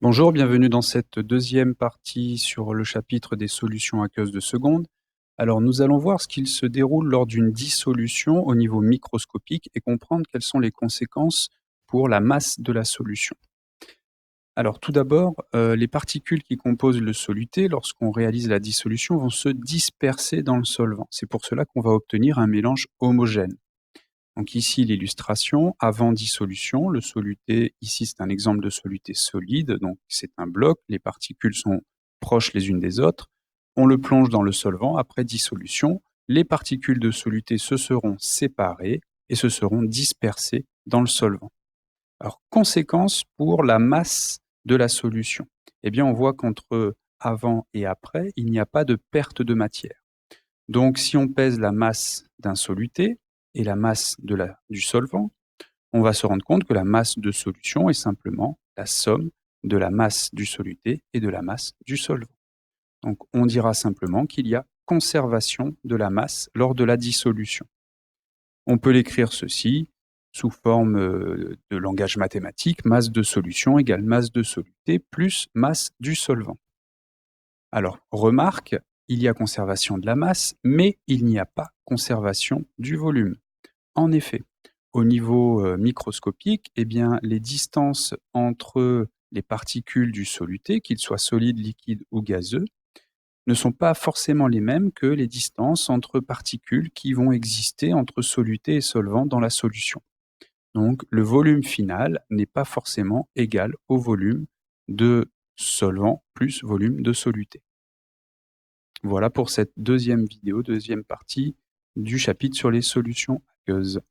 Bonjour, bienvenue dans cette deuxième partie sur le chapitre des solutions aqueuses de seconde. Alors, nous allons voir ce qu'il se déroule lors d'une dissolution au niveau microscopique et comprendre quelles sont les conséquences pour la masse de la solution. Alors, tout d'abord, les particules qui composent le soluté, lorsqu'on réalise la dissolution, vont se disperser dans le solvant. C'est pour cela qu'on va obtenir un mélange homogène. Donc ici, l'illustration, avant dissolution, le soluté, ici c'est un exemple de soluté solide, donc c'est un bloc, les particules sont proches les unes des autres, on le plonge dans le solvant, après dissolution, les particules de soluté se seront séparées et se seront dispersées dans le solvant. Alors, conséquence pour la masse de la solution. Eh bien, on voit qu'entre avant et après, il n'y a pas de perte de matière. Donc, si on pèse la masse d'un soluté et la masse du solvant, on va se rendre compte que la masse de solution est simplement la somme de la masse du soluté et de la masse du solvant. Donc, on dira simplement qu'il y a conservation de la masse lors de la dissolution. On peut l'écrire ceci sous forme de langage mathématique, masse de solution égale masse de soluté plus masse du solvant. Alors, remarque, il y a conservation de la masse, mais il n'y a pas conservation du volume. En effet, au niveau microscopique, eh bien, les distances entre les particules du soluté, qu'ils soient solides, liquides ou gazeux, ne sont pas forcément les mêmes que les distances entre particules qui vont exister entre soluté et solvant dans la solution. Donc, le volume final n'est pas forcément égal au volume de solvant plus volume de soluté. Voilà pour cette deuxième vidéo, deuxième partie du chapitre sur les solutions aqueuses.